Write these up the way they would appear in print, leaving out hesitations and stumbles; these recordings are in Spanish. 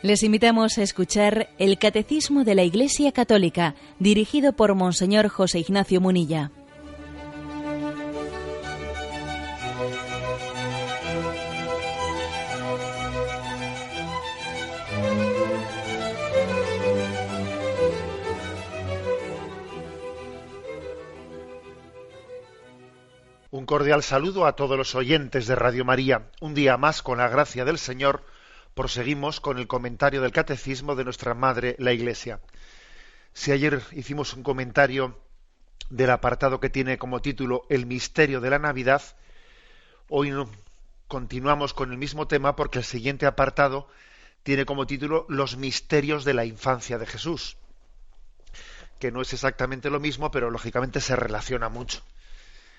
Les invitamos a escuchar el Catecismo de la Iglesia Católica, dirigido por Monseñor José Ignacio Munilla. Un cordial saludo a todos los oyentes de Radio María. Un día más, con la gracia del Señor, proseguimos con el comentario del Catecismo de nuestra Madre, la Iglesia. Si ayer hicimos un comentario del apartado que tiene como título El misterio de la Navidad, hoy continuamos con el mismo tema porque el siguiente apartado tiene como título Los misterios de la infancia de Jesús, que no es exactamente lo mismo, pero lógicamente se relaciona mucho.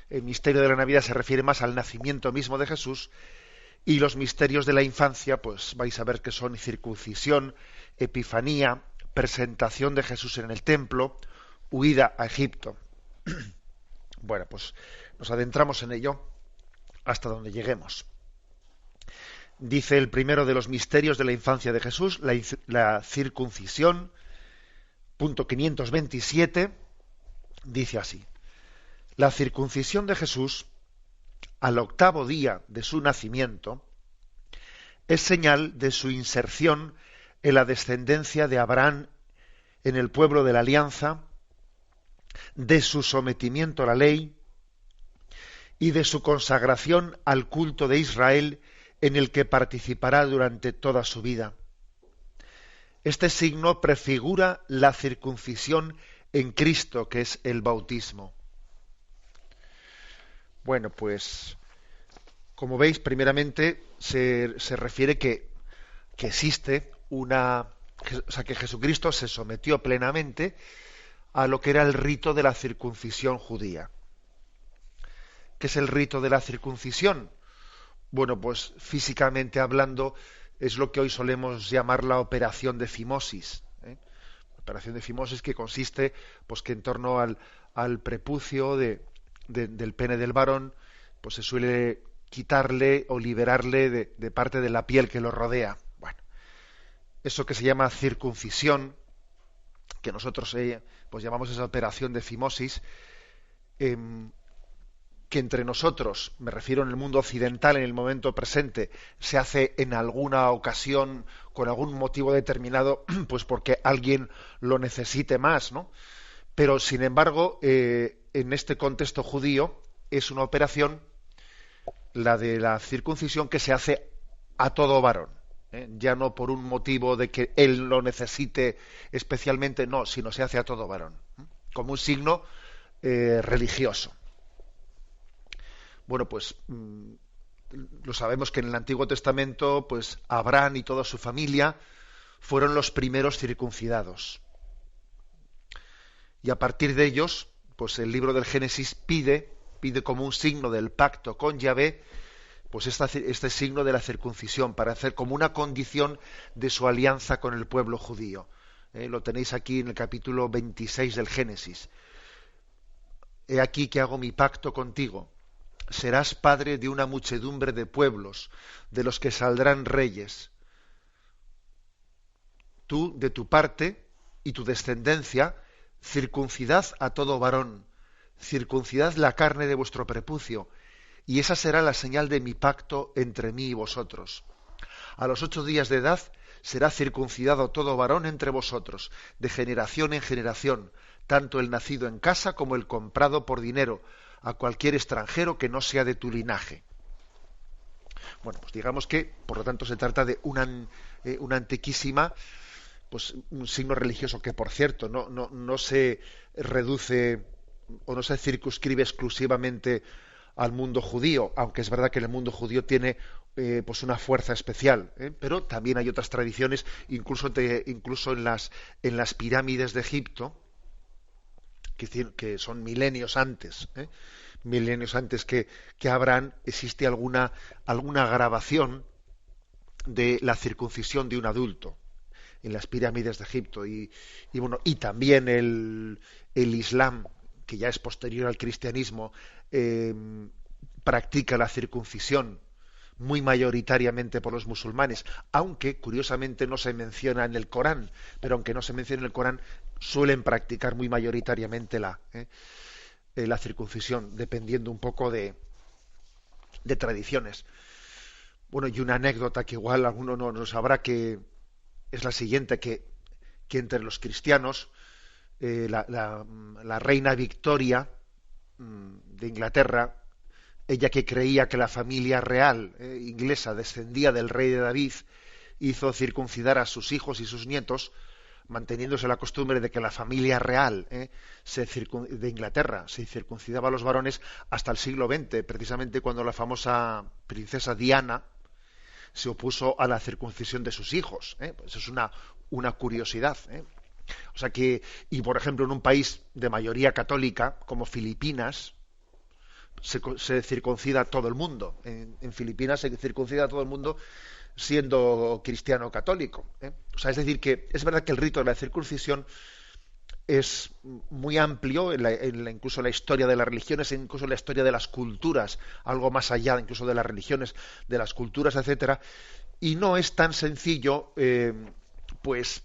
El misterio de la Navidad se refiere más al nacimiento mismo de Jesús, y los misterios de la infancia, pues vais a ver que son circuncisión, epifanía, presentación de Jesús en el templo, huida a Egipto. Bueno, pues nos adentramos en ello hasta donde lleguemos. Dice el primero de los misterios de la infancia de Jesús, la circuncisión, punto 527, dice así: la circuncisión de Jesús al octavo día de su nacimiento es señal de su inserción en la descendencia de Abraham en el pueblo de la alianza, de su sometimiento a la ley y de su consagración al culto de Israel, en el que participará durante toda su vida. Este signo prefigura la circuncisión en Cristo, que es el bautismo. Bueno, pues, como veis, primeramente se refiere que existe que Jesucristo se sometió plenamente a lo que era el rito de la circuncisión judía. ¿Qué es el rito de la circuncisión? Bueno, pues físicamente hablando es lo que hoy solemos llamar la operación de fimosis. La operación de fimosis, que consiste, pues, que en torno al prepucio del pene del varón, pues se suele quitarle o liberarle de parte de la piel que lo rodea. Bueno, eso que se llama circuncisión, que nosotros pues llamamos esa operación de fimosis, que entre nosotros, me refiero en el mundo occidental en el momento presente, se hace en alguna ocasión con algún motivo determinado, pues porque alguien lo necesite más, ¿no? Pero sin embargo, en este contexto judío es una operación, la de la circuncisión, que se hace a todo varón, ya no por un motivo de que él lo necesite especialmente, no, sino se hace a todo varón, como un signo religioso. Bueno, pues lo sabemos que en el Antiguo Testamento, pues Abraham y toda su familia fueron los primeros circuncidados. Y a partir de ellos, pues el libro del Génesis pide como un signo del pacto con Yahvé, pues este signo de la circuncisión, para hacer como una condición de su alianza con el pueblo judío. Lo tenéis aquí en el capítulo 26 del Génesis. He aquí que hago mi pacto contigo. Serás padre de una muchedumbre de pueblos, de los que saldrán reyes. Tú, de tu parte, y tu descendencia, circuncidad a todo varón, circuncidad la carne de vuestro prepucio, y esa será la señal de mi pacto entre mí y vosotros. A los 8 días de edad será circuncidado todo varón entre vosotros, de generación en generación, tanto el nacido en casa como el comprado por dinero, a cualquier extranjero que no sea de tu linaje. Bueno, pues digamos que, por lo tanto, se trata de una antiquísima, pues un signo religioso que, por cierto, no se reduce o no se circunscribe exclusivamente al mundo judío, aunque es verdad que el mundo judío tiene pues una fuerza especial, pero también hay otras tradiciones, incluso en las pirámides de Egipto, que son milenios antes que Abraham, existe alguna grabación de la circuncisión de un adulto en las pirámides de Egipto, y también el Islam, que ya es posterior al cristianismo, practica la circuncisión muy mayoritariamente por los musulmanes, aunque curiosamente no se menciona en el Corán, pero aunque no se menciona en el Corán, suelen practicar muy mayoritariamente la circuncisión, dependiendo un poco de tradiciones. Bueno, y una anécdota que igual alguno no sabrá, que es la siguiente, que entre los cristianos, la reina Victoria de Inglaterra, ella que creía que la familia real inglesa descendía del rey de David, hizo circuncidar a sus hijos y sus nietos, manteniéndose la costumbre de que la familia real de Inglaterra se circuncidaba a los varones hasta el siglo XX, precisamente cuando la famosa princesa Diana se opuso a la circuncisión de sus hijos. Pues es una curiosidad. O sea que, y por ejemplo, en un país de mayoría católica como Filipinas, se circuncida todo el mundo. En Filipinas se circuncida todo el mundo siendo cristiano católico. O sea, es decir, que es verdad que el rito de la circuncisión es muy amplio, incluso en la historia de las religiones, incluso en la historia de las culturas, algo más allá incluso de las religiones, de las culturas, etcétera, y no es tan sencillo pues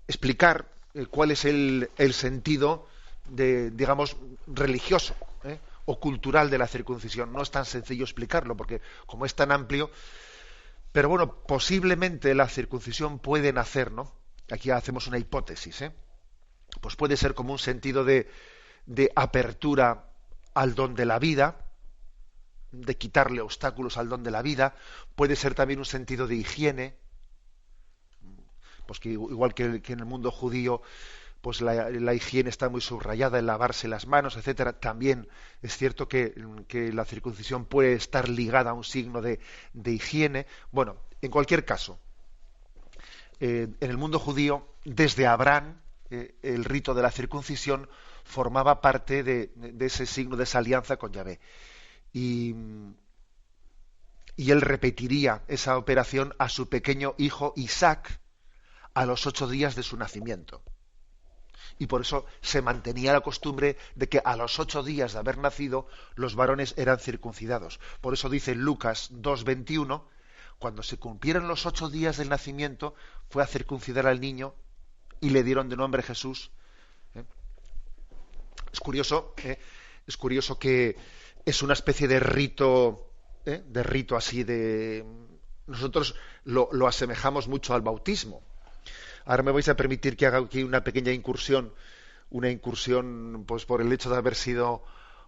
explicar cuál es el sentido digamos, religioso o cultural de la circuncisión. No es tan sencillo explicarlo, porque como es tan amplio, pero bueno, posiblemente la circuncisión puede nacer, ¿no? Aquí hacemos una hipótesis, pues puede ser como un sentido de apertura al don de la vida, de quitarle obstáculos al don de la vida. Puede ser también un sentido de higiene, pues que igual que en el mundo judío, pues la higiene está muy subrayada en lavarse las manos, etcétera. También es cierto que la circuncisión puede estar ligada a un signo de higiene. Bueno, en cualquier caso, en el mundo judío, desde Abraham, el rito de la circuncisión formaba parte de ese signo, de esa alianza con Yahvé. Y él repetiría esa operación a su pequeño hijo Isaac a los 8 días de su nacimiento. Y por eso se mantenía la costumbre de que a los 8 días de haber nacido los varones eran circuncidados. Por eso dice Lucas 2:21, cuando se cumplieron los 8 días del nacimiento, fue a circuncidar al niño y le dieron de nombre Jesús. Es curioso que es una especie de rito así de... Nosotros lo asemejamos mucho al bautismo. Ahora me vais a permitir que haga aquí una pequeña incursión, pues por el hecho de haber sido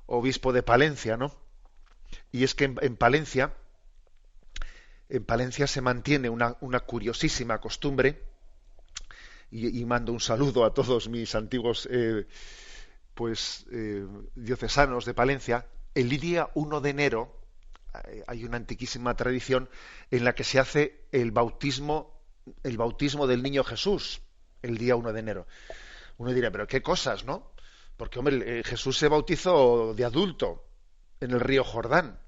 obispo de Palencia, ¿no? Y es que en Palencia se mantiene una curiosísima costumbre, y mando un saludo a todos mis antiguos diocesanos de Palencia. El día 1 de enero hay una antiquísima tradición en la que se hace el bautismo del niño Jesús, el día 1 de enero. Uno dirá, pero qué cosas, ¿no? Porque, hombre, Jesús se bautizó de adulto en el río Jordán.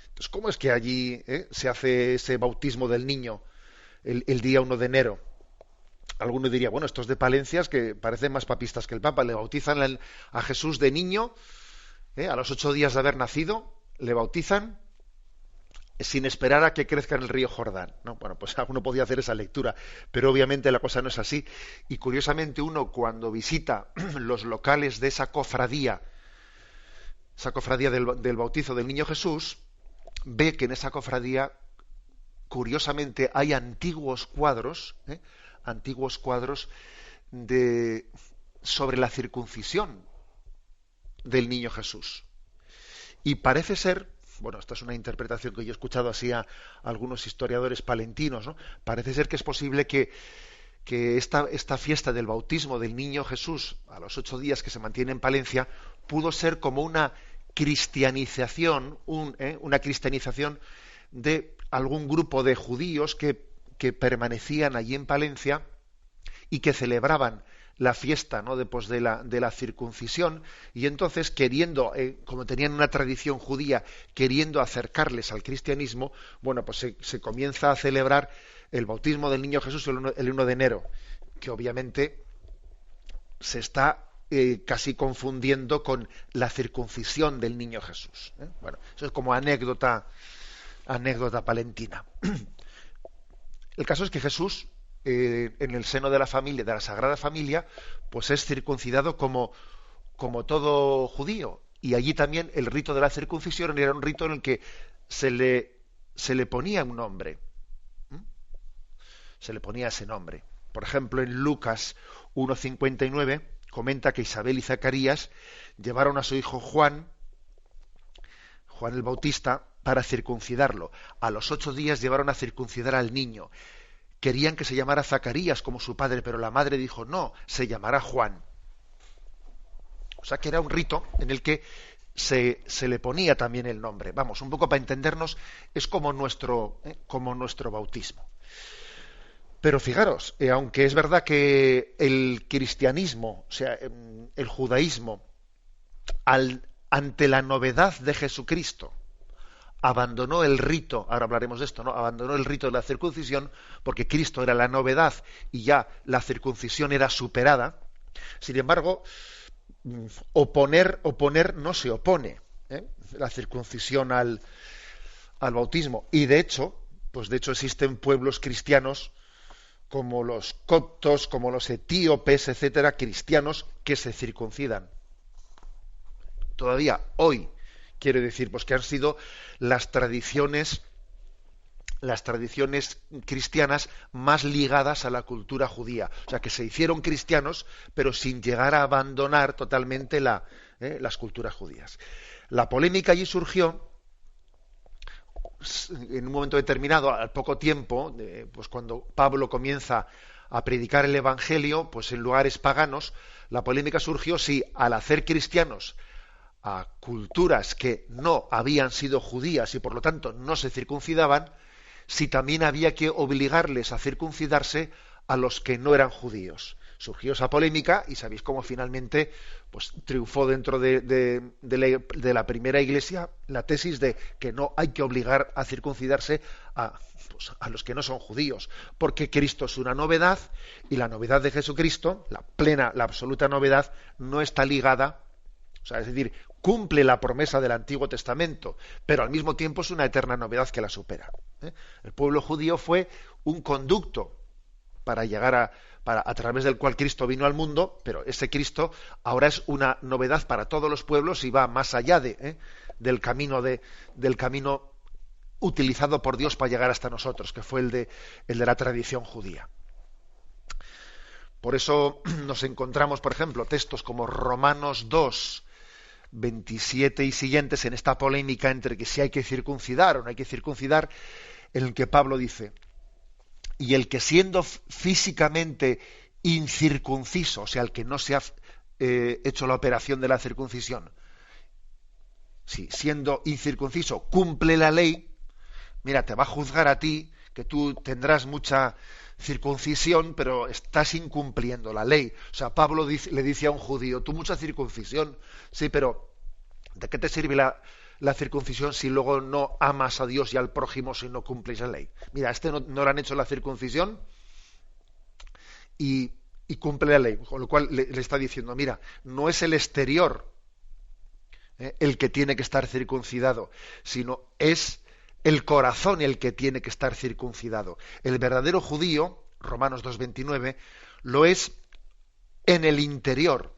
Entonces, ¿cómo es que allí se hace ese bautismo del niño el día 1 de enero? Alguno diría, bueno, estos de Palencias que parecen más papistas que el Papa, le bautizan a Jesús de niño, a los 8 días de haber nacido, le bautizan sin esperar a que crezca en el río Jordán, ¿no? Bueno, pues uno podía hacer esa lectura, pero obviamente la cosa no es así. Y curiosamente uno, cuando visita los locales de esa cofradía del bautizo del niño Jesús, ve que en esa cofradía, curiosamente, hay antiguos cuadros sobre la circuncisión del niño Jesús. Y parece ser, bueno, esta es una interpretación que yo he escuchado así a algunos historiadores palentinos, ¿no? Parece ser que es posible que esta fiesta del bautismo del niño Jesús a los 8 días que se mantiene en Palencia pudo ser como una cristianización, una cristianización de algún grupo de judíos que permanecían allí en Palencia y que celebraban la fiesta, ¿no?, de la circuncisión, y entonces queriendo, como tenían una tradición judía, queriendo acercarles al cristianismo, bueno, pues se comienza a celebrar el bautismo del niño Jesús el 1 de enero, que obviamente se está casi confundiendo con la circuncisión del niño Jesús. Bueno, eso es como anécdota anécdota palentina. El caso es que Jesús, en el seno de la familia, de la Sagrada Familia, pues es circuncidado como todo judío. Y allí también el rito de la circuncisión era un rito en el que se le ponía un nombre. Se le ponía ese nombre. Por ejemplo, en Lucas 1:59 comenta que Isabel y Zacarías llevaron a su hijo Juan el Bautista, para circuncidarlo. A los 8 días llevaron a circuncidar al niño. Querían que se llamara Zacarías como su padre, pero la madre dijo, no, se llamará Juan. O sea que era un rito en el que se le ponía también el nombre. Vamos, un poco para entendernos, es como nuestro bautismo. Pero fijaros, aunque es verdad que el cristianismo, o sea, el judaísmo, ante la novedad de Jesucristo, abandonó el rito, ahora hablaremos de esto, ¿no? Abandonó el rito de la circuncisión, porque Cristo era la novedad y ya la circuncisión era superada. Sin embargo, oponer no se opone, la circuncisión al bautismo. Y de hecho existen pueblos cristianos como los coptos, como los etíopes, etcétera, cristianos que se circuncidan. Todavía hoy, quiere decir, pues que han sido las tradiciones cristianas más ligadas a la cultura judía. O sea, que se hicieron cristianos, pero sin llegar a abandonar totalmente las culturas judías. La polémica allí surgió en un momento determinado, al poco tiempo, pues cuando Pablo comienza a predicar el Evangelio, pues en lugares paganos. La polémica surgió si al hacer cristianos a culturas que no habían sido judías y por lo tanto no se circuncidaban, si también había que obligarles a circuncidarse a los que no eran judíos. Surgió esa polémica y sabéis cómo finalmente pues triunfó dentro de la primera Iglesia la tesis de que no hay que obligar a circuncidarse a los que no son judíos, porque Cristo es una novedad y la novedad de Jesucristo, la absoluta novedad, no está ligada, o sea, es decir, cumple la promesa del Antiguo Testamento, pero al mismo tiempo es una eterna novedad que la supera. El pueblo judío fue un conducto para llegar a través del cual Cristo vino al mundo, pero ese Cristo ahora es una novedad para todos los pueblos y va más allá del camino utilizado por Dios para llegar hasta nosotros, que fue el de la tradición judía. Por eso nos encontramos, por ejemplo, textos como Romanos 2, 27 y siguientes, en esta polémica entre que si hay que circuncidar o no hay que circuncidar, en el que Pablo dice: y el que siendo físicamente incircunciso, o sea, el que no se ha hecho la operación de la circuncisión, si siendo incircunciso cumple la ley, mira, te va a juzgar a ti, que tú tendrás mucha circuncisión, pero estás incumpliendo la ley. O sea, Pablo le dice a un judío: tú mucha circuncisión, sí, pero ¿de qué te sirve la circuncisión si luego no amas a Dios y al prójimo si no cumples la ley? Mira, no le han hecho la circuncisión y cumple la ley, con lo cual le está diciendo: mira, no es el exterior el que tiene que estar circuncidado, sino es el corazón el que tiene que estar circuncidado. El verdadero judío, Romanos 2:29, lo es en el interior,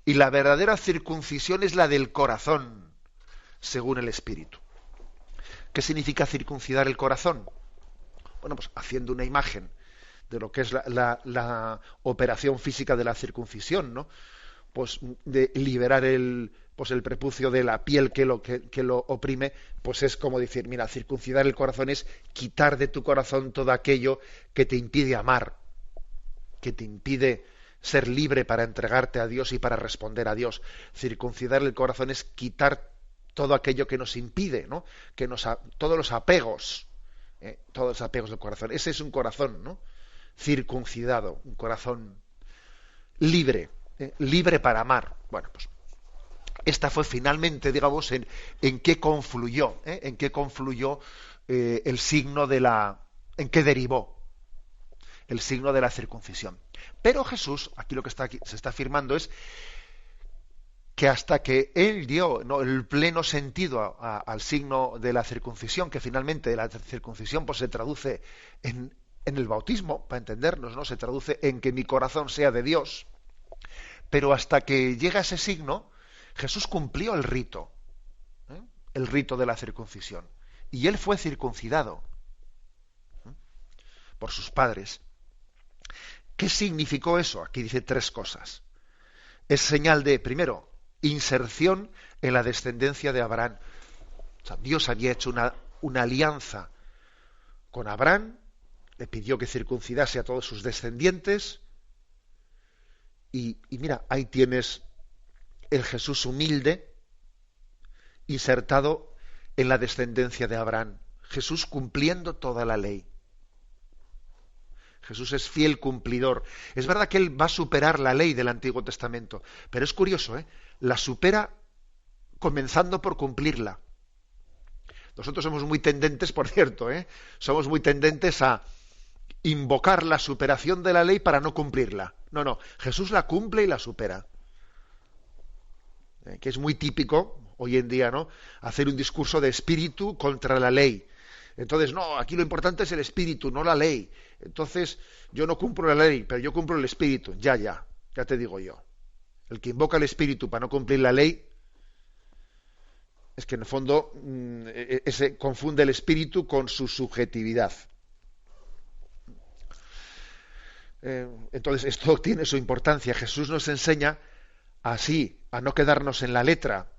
y la verdadera circuncisión es la del corazón, según el Espíritu. ¿Qué significa circuncidar el corazón? Bueno, pues haciendo una imagen de lo que es la operación física de la circuncisión, ¿no? Pues de liberar el prepucio de la piel que lo oprime, pues es como decir: mira, circuncidar el corazón es quitar de tu corazón todo aquello que te impide amar, que te impide ser libre para entregarte a Dios y para responder a Dios. Circuncidar el corazón es quitar todo aquello que nos impide, ¿no? Todos los apegos del corazón. Ese es un corazón, ¿no? Circuncidado, un corazón libre, libre para amar. Bueno, pues esta fue finalmente, digamos, en qué confluyó, el signo en qué derivó el signo de la circuncisión. Pero Jesús, aquí lo que se está afirmando es que hasta que él dio, ¿no?, el pleno sentido al signo de la circuncisión, que finalmente la circuncisión pues se traduce en el bautismo, para entendernos, ¿no? Se traduce en que mi corazón sea de Dios. Pero hasta que llega ese signo, Jesús cumplió el rito de la circuncisión. Y él fue circuncidado por sus padres. ¿Qué significó eso? Aquí dice 3 cosas. Es señal de, primero, inserción en la descendencia de Abraham. O sea, Dios había hecho una alianza con Abraham, le pidió que circuncidase a todos sus descendientes, y mira, ahí tienes el Jesús humilde insertado en la descendencia de Abraham. Jesús cumpliendo toda la ley. Jesús es fiel cumplidor. Es verdad que él va a superar la ley del Antiguo Testamento, pero es curioso, la supera comenzando por cumplirla. Nosotros somos muy tendentes, por cierto, somos muy tendentes a invocar la superación de la ley para no cumplirla. No, Jesús la cumple y la supera. Que es muy típico hoy en día, ¿no?, hacer un discurso de espíritu contra la ley. Entonces, no, aquí lo importante es el espíritu, no la ley. Entonces, yo no cumplo la ley, pero yo cumplo el espíritu. Ya te digo yo. El que invoca el espíritu para no cumplir la ley, es que en el fondo ese confunde el espíritu con su subjetividad. Entonces, esto tiene su importancia. Jesús nos enseña así, a no quedarnos en la letra,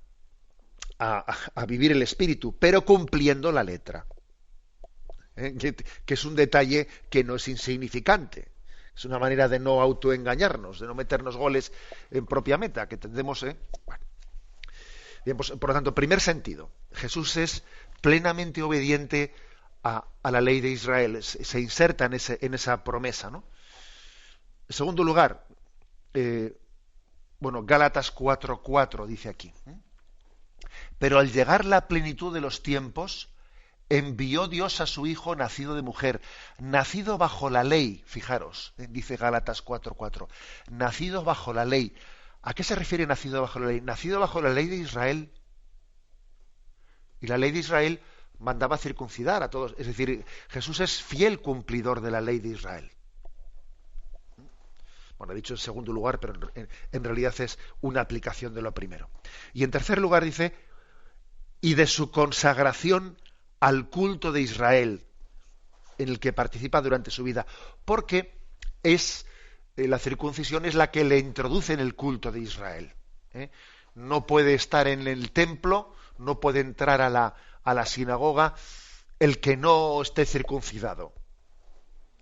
a vivir el espíritu, pero cumpliendo la letra. Que es un detalle que no es insignificante. Es una manera de no autoengañarnos, de no meternos goles en propia meta, que tendemos. Bueno. Bien, pues, por lo tanto, primer sentido, Jesús es plenamente obediente a la ley de Israel, se inserta en esa promesa, ¿no? En segundo lugar, Gálatas 4:4 dice aquí. Pero al llegar la plenitud de los tiempos, envió Dios a su Hijo nacido de mujer, nacido bajo la ley, fijaros, dice Gálatas 4:4, nacido bajo la ley. ¿A qué se refiere nacido bajo la ley? Nacido bajo la ley de Israel. Y la ley de Israel mandaba circuncidar a todos. Es decir, Jesús es fiel cumplidor de la ley de Israel. Bueno, he dicho en segundo lugar, pero en realidad es una aplicación de lo primero. Y en tercer lugar dice, y de su consagración al culto de Israel, en el que participa durante su vida, porque la circuncisión es la que le introduce en el culto de Israel. No puede estar en el templo, no puede entrar a la sinagoga el que no esté circuncidado.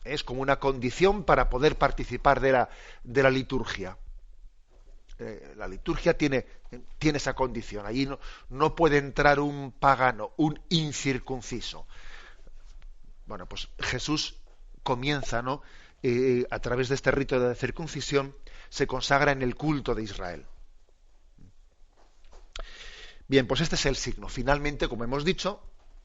Es como una condición para poder participar de la liturgia. La liturgia tiene esa condición. Allí no puede entrar un pagano, un incircunciso. Bueno, pues Jesús comienza, ¿no?, a través de este rito de circuncisión, se consagra en el culto de Israel. Bien, pues este es el signo. Finalmente, como hemos dicho,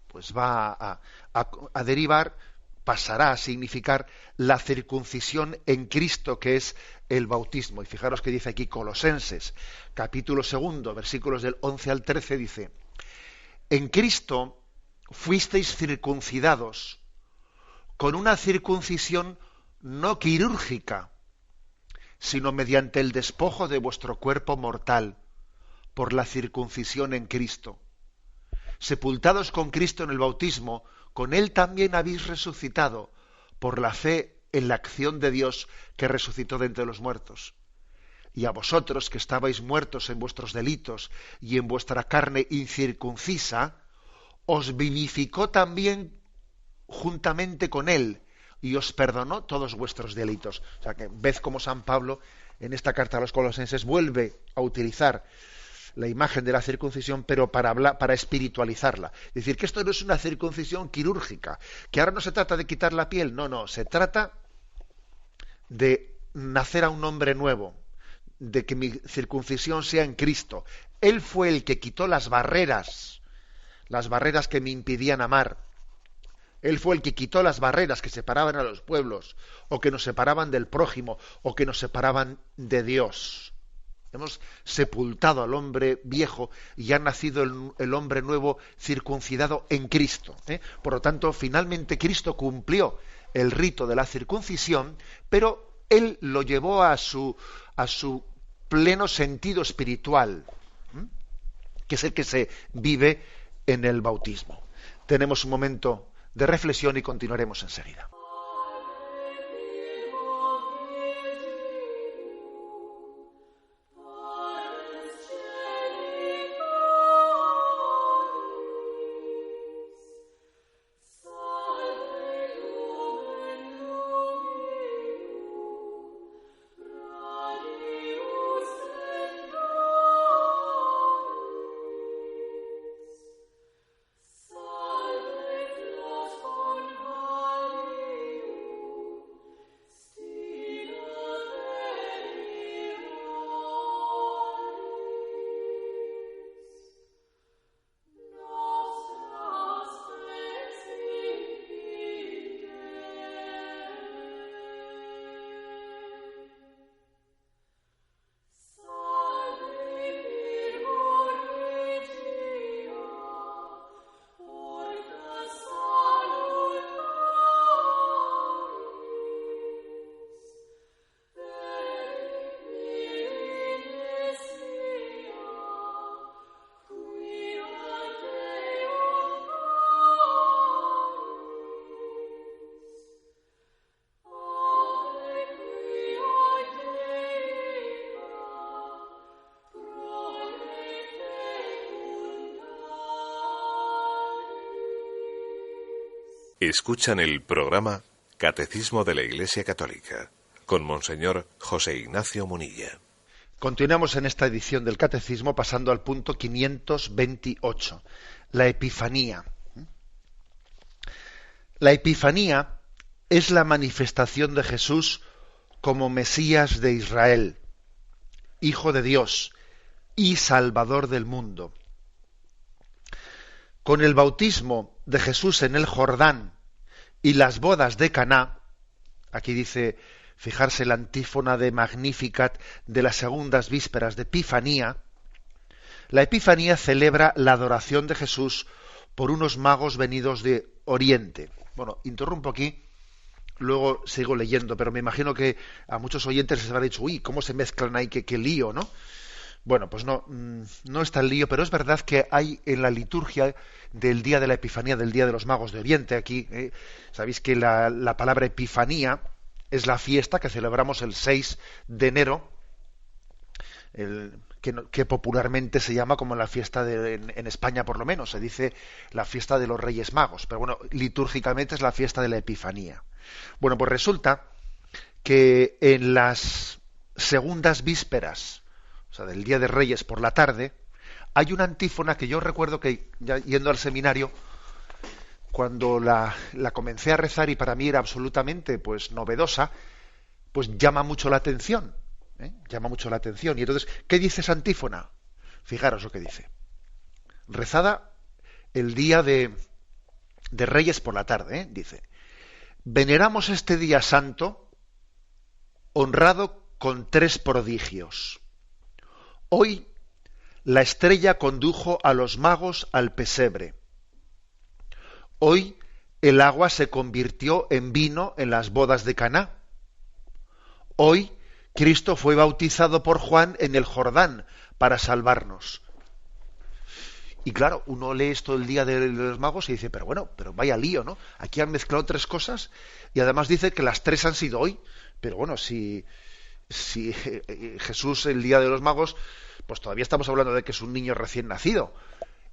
pues va a derivar, pasará a significar la circuncisión en Cristo, que es el bautismo. Y fijaros que dice aquí Colosenses, capítulo 2, versículos del 11 al 13, dice: en Cristo fuisteis circuncidados con una circuncisión no quirúrgica, sino mediante el despojo de vuestro cuerpo mortal, por la circuncisión en Cristo. Sepultados con Cristo en el bautismo, con Él también habéis resucitado, por la fe en la acción de Dios que resucitó de entre los muertos. Y a vosotros, que estabais muertos en vuestros delitos y en vuestra carne incircuncisa, os vivificó también juntamente con Él, y os perdonó todos vuestros delitos. O sea que ved cómo San Pablo, en esta carta a los Colosenses, vuelve a utilizar la imagen de la circuncisión, pero para espiritualizarla. Es decir, que esto no es una circuncisión quirúrgica, que ahora no se trata de quitar la piel, no, se trata de nacer a un hombre nuevo, de que mi circuncisión sea en Cristo. Él fue el que quitó las barreras que me impidían amar. Él fue el que quitó las barreras que separaban a los pueblos, o que nos separaban del prójimo, o que nos separaban de Dios. Hemos sepultado al hombre viejo y ha nacido el hombre nuevo circuncidado en Cristo. Por lo tanto, finalmente Cristo cumplió el rito de la circuncisión, pero él lo llevó a su pleno sentido espiritual, que es el que se vive en el bautismo. Tenemos un momento de reflexión y continuaremos enseguida. Escuchan el programa Catecismo de la Iglesia Católica con Monseñor José Ignacio Munilla. Continuamos en esta edición del Catecismo pasando al punto 528, la Epifanía. La Epifanía es la manifestación de Jesús como Mesías de Israel, Hijo de Dios y Salvador del mundo. Con el bautismo de Jesús en el Jordán y las bodas de Caná, aquí dice, fijarse la antífona de Magnificat de las segundas vísperas de Epifanía, la Epifanía celebra la adoración de Jesús por unos magos venidos de Oriente. Bueno, interrumpo aquí, luego sigo leyendo, pero me imagino que a muchos oyentes les habrá dicho, uy, ¿cómo se mezclan ahí? Qué lío, ¿no? Bueno, pues no es tan lío, pero es verdad que hay en la liturgia del día de la Epifanía, del día de los magos de Oriente, aquí, sabéis que la palabra Epifanía es la fiesta que celebramos el 6 de enero, que popularmente se llama como la fiesta en España por lo menos, se dice la fiesta de los Reyes Magos, pero bueno, litúrgicamente es la fiesta de la Epifanía. Bueno, pues resulta que en las segundas vísperas, o sea, del Día de Reyes por la tarde, hay una antífona que yo recuerdo que, ya yendo al seminario, cuando la comencé a rezar y para mí era absolutamente pues novedosa, pues llama mucho la atención, llama mucho la atención. Y entonces, ¿qué dice esa antífona? Fijaros lo que dice. Rezada el Día de Reyes por la tarde, dice: veneramos este día santo, honrado con 3 prodigios. Hoy la estrella condujo a los magos al pesebre. Hoy el agua se convirtió en vino en las bodas de Caná. Hoy Cristo fue bautizado por Juan en el Jordán para salvarnos. Y claro, uno lee esto el día de los magos y dice, pero vaya lío, ¿no? Aquí han mezclado 3 cosas y además dice que las 3 han sido hoy. Pero bueno, si Jesús el día de los magos, pues todavía estamos hablando de que es un niño recién nacido.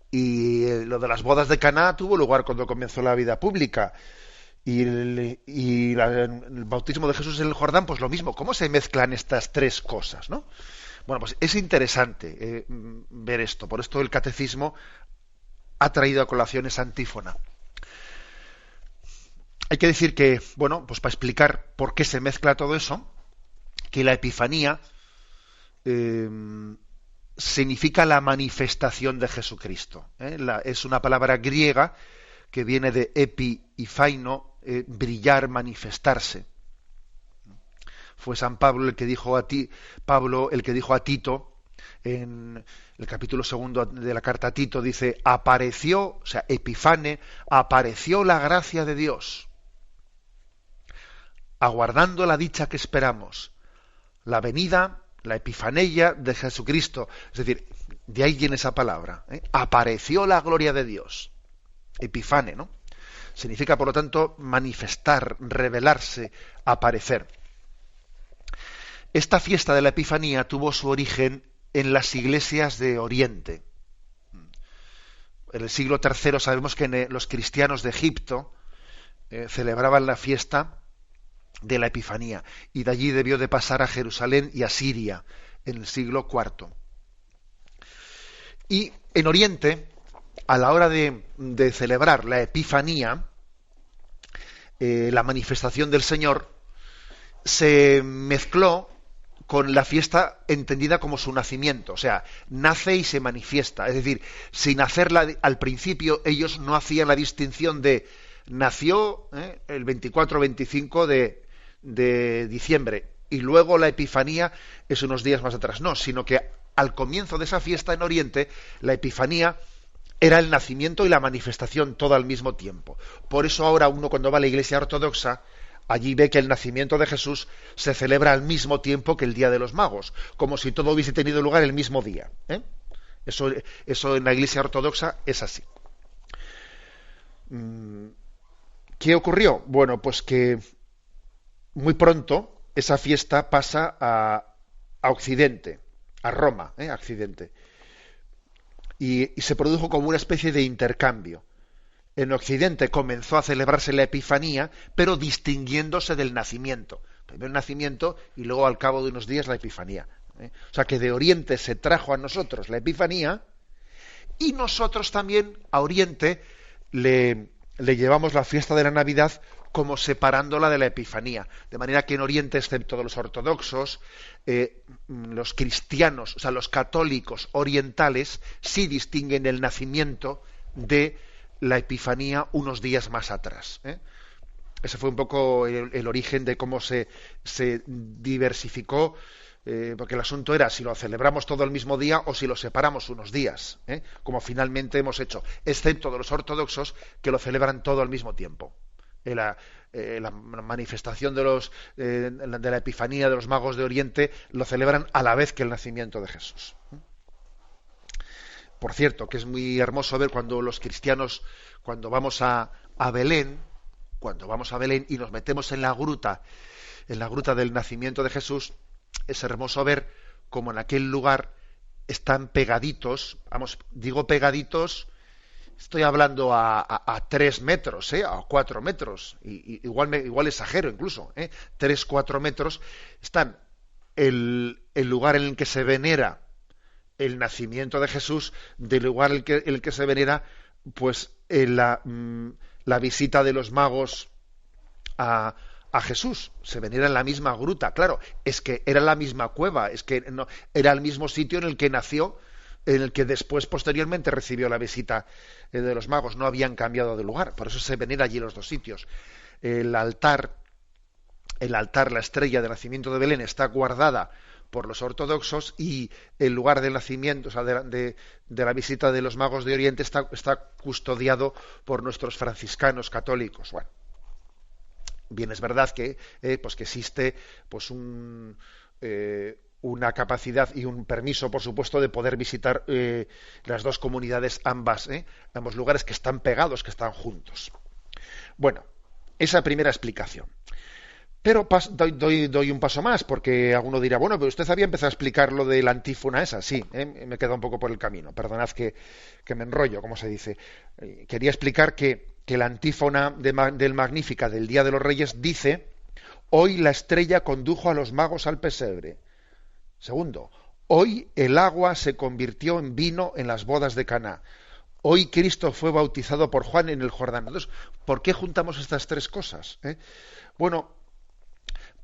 Y lo de las bodas de Caná tuvo lugar cuando comenzó la vida pública. Y el bautismo de Jesús en el Jordán, pues lo mismo. ¿Cómo se mezclan estas 3 cosas, no? Bueno, pues es interesante ver esto. Por esto el Catecismo ha traído a colación esa antífona. Hay que decir que, bueno, pues para explicar por qué se mezcla todo eso, que la Epifanía significa la manifestación de Jesucristo. Es una palabra griega que viene de epi y faino, brillar, manifestarse. Fue San Pablo el que dijo a Tito, En el capítulo 2 de la carta a Tito dice, apareció, o sea, epifane, apareció la gracia de Dios, aguardando la dicha que esperamos, la venida, la epifaneia de Jesucristo. Es decir, de ahí viene esa palabra, apareció la gloria de Dios. Epifane, ¿no? Significa, por lo tanto, manifestar, revelarse, aparecer. Esta fiesta de la Epifanía tuvo su origen en las iglesias de Oriente. En el siglo III sabemos que los cristianos de Egipto celebraban la fiesta de la Epifanía, y de allí debió de pasar a Jerusalén y a Siria en el siglo IV. Y en Oriente, a la hora de celebrar la Epifanía, la manifestación del Señor, se mezcló con la fiesta entendida como su nacimiento, o sea, nace y se manifiesta. Es decir, sin hacerla al principio, ellos no hacían la distinción de nació el 24 o 25 de diciembre y luego la Epifanía es unos días más atrás. No, sino que al comienzo de esa fiesta en Oriente, la Epifanía era el nacimiento y la manifestación todo al mismo tiempo. Por eso ahora uno, cuando va a la Iglesia Ortodoxa, allí ve que el nacimiento de Jesús se celebra al mismo tiempo que el Día de los Magos, como si todo hubiese tenido lugar el mismo día. Eso en la Iglesia Ortodoxa es así. ¿Qué ocurrió? Bueno, pues que muy pronto esa fiesta pasa a Occidente, a Roma, a Occidente. Y se produjo como una especie de intercambio. En Occidente comenzó a celebrarse la Epifanía, pero distinguiéndose del nacimiento. Primero el nacimiento y luego al cabo de unos días la Epifanía. O sea que de Oriente se trajo a nosotros la Epifanía y nosotros también a Oriente le llevamos la fiesta de la Navidad como separándola de la Epifanía. De manera que en Oriente, excepto los ortodoxos, los cristianos, o sea, los católicos orientales, sí distinguen el nacimiento de la Epifanía unos días más atrás. Ese fue un poco el origen de cómo se diversificó, porque el asunto era si lo celebramos todo el mismo día o si lo separamos unos días, como finalmente hemos hecho, excepto de los ortodoxos que lo celebran todo al mismo tiempo. La manifestación de la Epifanía de los magos de Oriente lo celebran a la vez que el nacimiento de Jesús. Por cierto, que es muy hermoso ver cuando los cristianos, cuando vamos a Belén y nos metemos en la gruta del nacimiento de Jesús, es hermoso ver cómo en aquel lugar están pegaditos, digo pegaditos, estoy hablando a 3 metros, a 4 metros, igual exagero incluso, 3-4 metros, están el lugar en el que se venera el nacimiento de Jesús del lugar en el que se venera pues la visita de los magos a Jesús. Se venera en la misma gruta, claro, es que era la misma cueva, es que no, era el mismo sitio en el que nació, en el que después posteriormente recibió la visita de los magos, no habían cambiado de lugar, por eso se venera allí los dos sitios. El altar, la estrella de nacimiento de Belén, está guardada por los ortodoxos y el lugar del nacimiento, o sea, de la visita de los magos de Oriente está custodiado por nuestros franciscanos católicos. Bueno, bien, es verdad que existe pues una capacidad y un permiso, por supuesto, de poder visitar las dos comunidades, ambos lugares que están pegados, que están juntos. Bueno, esa primera explicación. Pero doy un paso más, porque alguno dirá, bueno, pero usted había empezado a explicar lo de la antífona esa. Sí, me he quedado un poco por el camino. Perdonad que me enrollo, como se dice. Quería explicar que la antífona del Magnífica del Día de los Reyes dice: hoy la estrella condujo a los magos al pesebre. Segundo, hoy el agua se convirtió en vino en las bodas de Caná. Hoy Cristo fue bautizado por Juan en el Jordán. Entonces, ¿por qué juntamos estas tres cosas? Bueno,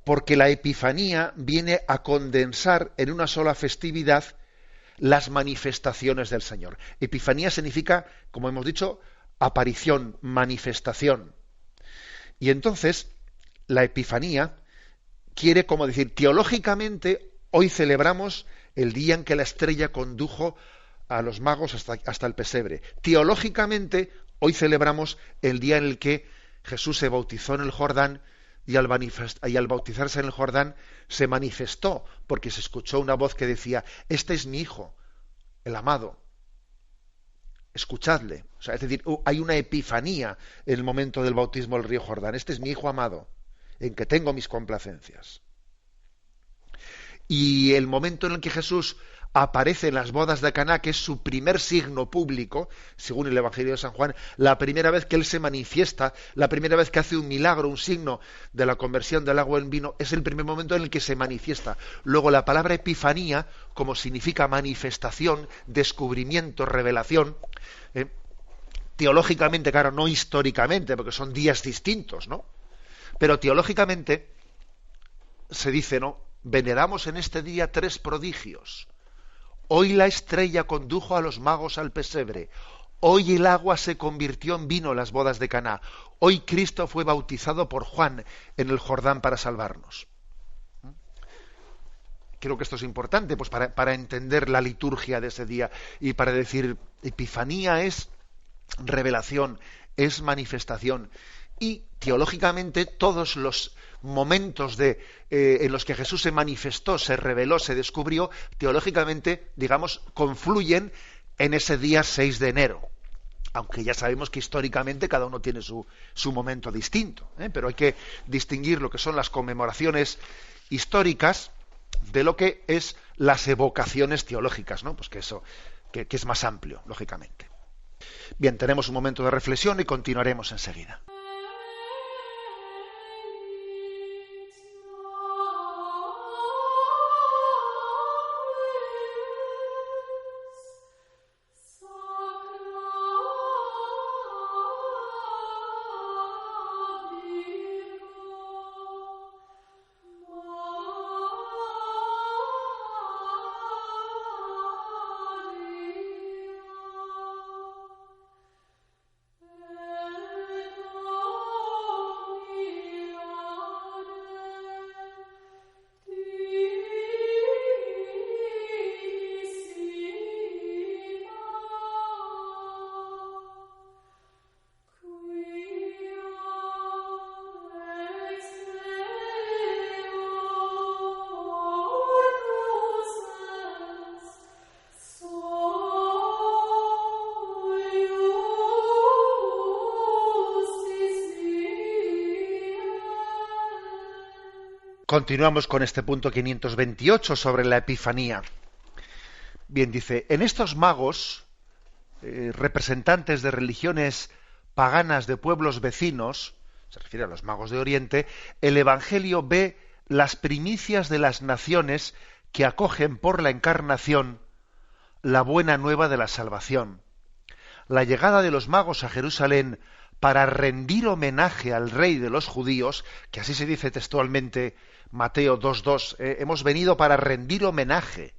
porque la Epifanía viene a condensar en una sola festividad las manifestaciones del Señor. Epifanía significa, como hemos dicho, aparición, manifestación. Y entonces, la Epifanía quiere, como decir, teológicamente, hoy celebramos el día en que la estrella condujo a los magos hasta el pesebre. Teológicamente, hoy celebramos el día en el que Jesús se bautizó en el Jordán y al bautizarse en el Jordán se manifestó, porque se escuchó una voz que decía: este es mi Hijo, el amado, escuchadle. O sea, es decir, hay una epifanía en el momento del bautismo del río Jordán. Este es mi Hijo amado, en que tengo mis complacencias. Y el momento en el que Jesús aparece en las bodas de Caná, que es su primer signo público, según el Evangelio de San Juan, la primera vez que él se manifiesta, la primera vez que hace un milagro, un signo de la conversión del agua en vino, es el primer momento en el que se manifiesta. Luego la palabra epifanía, como significa manifestación, descubrimiento, revelación, teológicamente, claro, no históricamente, porque son días distintos, ¿no? Pero teológicamente se dice, ¿no? Veneramos en este día 3 prodigios. Hoy la estrella condujo a los magos al pesebre. Hoy el agua se convirtió en vino en las bodas de Caná. Hoy Cristo fue bautizado por Juan en el Jordán para salvarnos. Creo que esto es importante, pues para entender la liturgia de ese día y para decir, epifanía es revelación, es manifestación. Y teológicamente todos los momentos en los que Jesús se manifestó, se reveló, se descubrió, teológicamente, digamos, confluyen en ese día 6 de enero. Aunque ya sabemos que históricamente cada uno tiene su momento distinto, pero hay que distinguir lo que son las conmemoraciones históricas de lo que es las evocaciones teológicas, ¿no? Pues que eso, que es más amplio, lógicamente. Bien, tenemos un momento de reflexión y continuaremos enseguida. Continuamos con este punto 528 sobre la Epifanía. Bien, dice, en estos magos, representantes de religiones paganas de pueblos vecinos, se refiere a los magos de Oriente, el Evangelio ve las primicias de las naciones que acogen por la encarnación la buena nueva de la salvación. La llegada de los magos a Jerusalén para rendir homenaje al rey de los judíos, que así se dice textualmente Mateo 2.2, hemos venido para rendir homenaje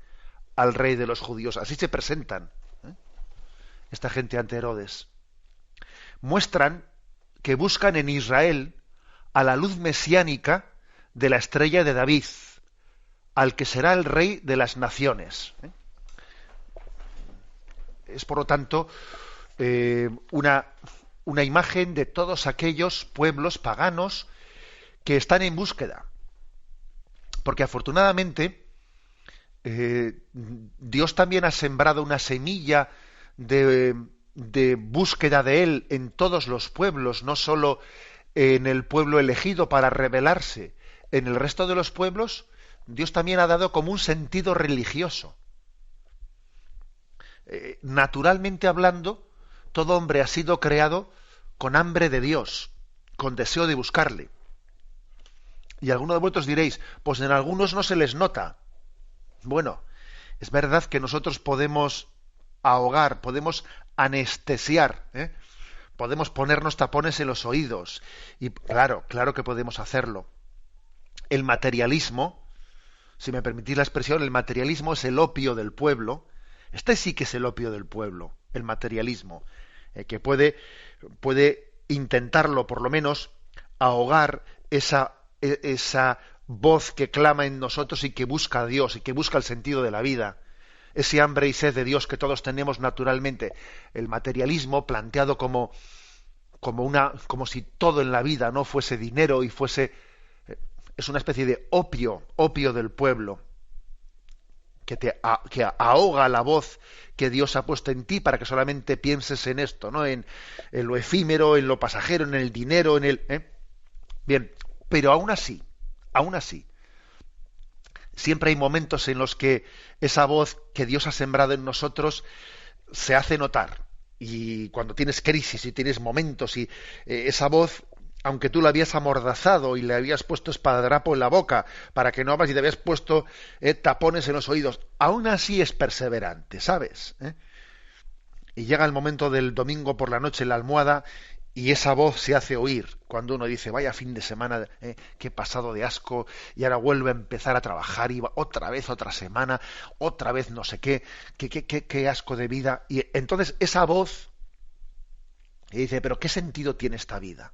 al rey de los judíos, así se presentan esta gente ante Herodes. Muestran que buscan en Israel a la luz mesiánica de la estrella de David, al que será el rey de las naciones. Es por lo tanto una imagen de todos aquellos pueblos paganos que están en búsqueda. Porque afortunadamente Dios también ha sembrado una semilla de búsqueda de Él en todos los pueblos, no solo en el pueblo elegido para revelarse. En el resto de los pueblos, Dios también ha dado como un sentido religioso. Naturalmente hablando, todo hombre ha sido creado con hambre de Dios, con deseo de buscarle. Y algunos de vosotros diréis, pues en algunos no se les nota. Bueno, es verdad que nosotros podemos ahogar, podemos anestesiar, podemos ponernos tapones en los oídos. Y claro que podemos hacerlo. El materialismo, si me permitís la expresión, el materialismo es el opio del pueblo. Este sí que es el opio del pueblo, el materialismo, que puede intentarlo, por lo menos, ahogar esa voz que clama en nosotros y que busca a Dios y que busca el sentido de la vida. Ese hambre y sed de Dios que todos tenemos naturalmente. El materialismo planteado como si todo en la vida no fuese dinero y fuese, es una especie de opio del pueblo, que ahoga la voz que Dios ha puesto en ti para que solamente pienses en esto, ¿no? En lo efímero, en lo pasajero, en el dinero, Bien, pero aún así, siempre hay momentos en los que esa voz que Dios ha sembrado en nosotros se hace notar. Y cuando tienes crisis y tienes momentos y esa voz, aunque tú la habías amordazado y le habías puesto esparadrapo en la boca para que no hablas y te habías puesto tapones en los oídos, aún así es perseverante, ¿sabes? Y llega el momento del domingo por la noche en la almohada y esa voz se hace oír cuando uno dice, vaya fin de semana que he pasado de asco y ahora vuelvo a empezar a trabajar y otra vez otra semana, otra vez no sé qué asco de vida. Y entonces esa voz dice, pero ¿qué sentido tiene esta vida?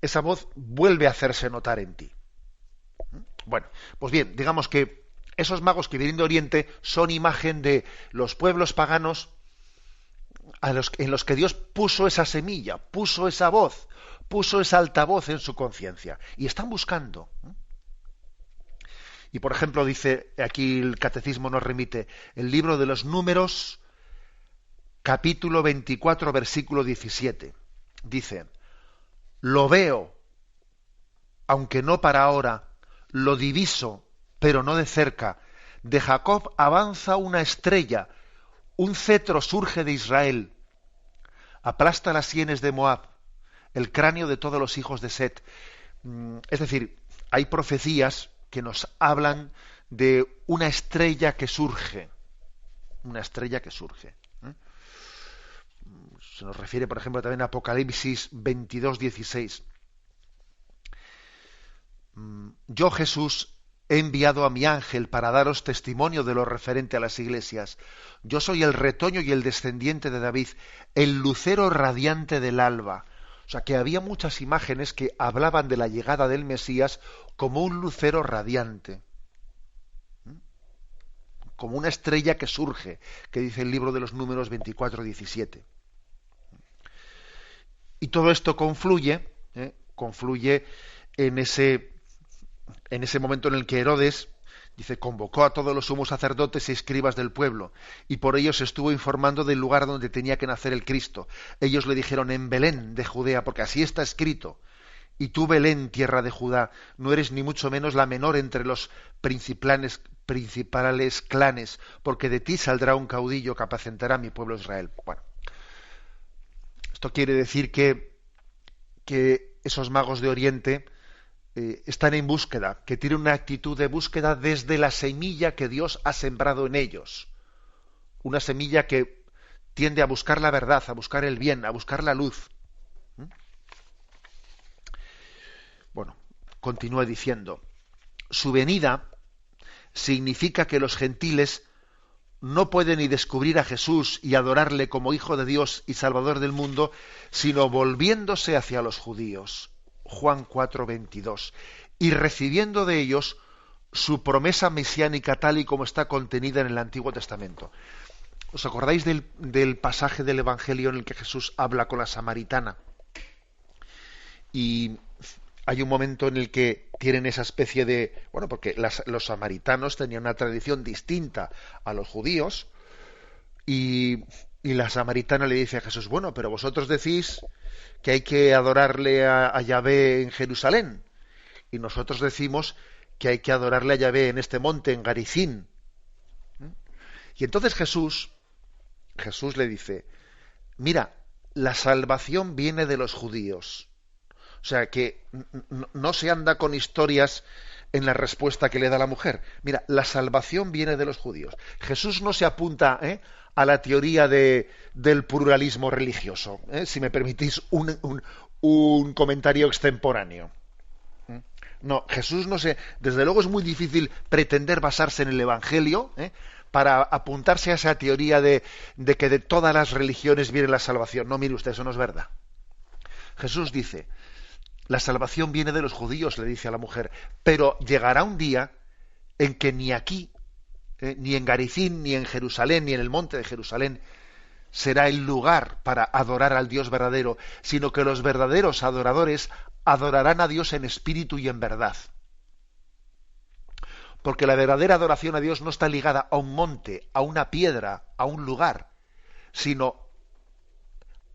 Esa voz vuelve a hacerse notar en ti. Bueno, pues bien, digamos que esos magos que vienen de Oriente son imagen de los pueblos paganos en los que Dios puso esa semilla, puso esa voz, puso esa altavoz en su conciencia. Y están buscando. Y por ejemplo, dice, aquí el Catecismo nos remite, el libro de los Números, capítulo 24, versículo 17. Dice, lo veo, aunque no para ahora, lo diviso, pero no de cerca. De Jacob avanza una estrella, un cetro surge de Israel, aplasta las sienes de Moab, el cráneo de todos los hijos de Set. Es decir, hay profecías que nos hablan de una estrella que surge. Una estrella que surge. Se nos refiere, por ejemplo, también a Apocalipsis 22, 16. Yo, Jesús, he enviado a mi ángel para daros testimonio de lo referente a las iglesias. Yo soy el retoño y el descendiente de David, el lucero radiante del alba. O sea, que había muchas imágenes que hablaban de la llegada del Mesías como un lucero radiante, como una estrella que surge, que dice el libro de los Números 24, 17. Y todo esto confluye en ese momento en el que Herodes, dice, convocó a todos los sumos sacerdotes y escribas del pueblo, y por ellos estuvo informando del lugar donde tenía que nacer el Cristo. Ellos le dijeron, en Belén de Judea, porque así está escrito. Y tú, Belén, tierra de Judá, no eres ni mucho menos la menor entre los principales clanes, porque de ti saldrá un caudillo que apacentará a mi pueblo Israel. Bueno, esto quiere decir que esos magos de Oriente están en búsqueda, que tienen una actitud de búsqueda desde la semilla que Dios ha sembrado en ellos. Una semilla que tiende a buscar la verdad, a buscar el bien, a buscar la luz. Bueno, continúa diciendo, su venida significa que los gentiles no pueden ni descubrir a Jesús y adorarle como Hijo de Dios y Salvador del mundo, sino volviéndose hacia los judíos. Juan 4, 22. Y recibiendo de ellos su promesa mesiánica tal y como está contenida en el Antiguo Testamento. ¿Os acordáis del pasaje del Evangelio en el que Jesús habla con la samaritana? Y hay un momento en el que tienen esa especie de... Bueno, porque los samaritanos tenían una tradición distinta a los judíos, y la samaritana le dice a Jesús, bueno, pero vosotros decís que hay que adorarle a Yahvé en Jerusalén, y nosotros decimos que hay que adorarle a Yahvé en este monte, en Garizim. Y entonces Jesús le dice, mira, la salvación viene de los judíos. O sea, que no se anda con historias en la respuesta que le da la mujer. Mira, la salvación viene de los judíos. Jesús no se apunta a la teoría del pluralismo religioso, si me permitís un comentario extemporáneo. No, Jesús no se... Desde luego es muy difícil pretender basarse en el Evangelio para apuntarse a esa teoría de que de todas las religiones viene la salvación. No, mire usted, eso no es verdad. Jesús dice, la salvación viene de los judíos, le dice a la mujer, pero llegará un día en que ni aquí, ni en Garizim, ni en Jerusalén, ni en el monte de Jerusalén, será el lugar para adorar al Dios verdadero, sino que los verdaderos adoradores adorarán a Dios en espíritu y en verdad. Porque la verdadera adoración a Dios no está ligada a un monte, a una piedra, a un lugar, sino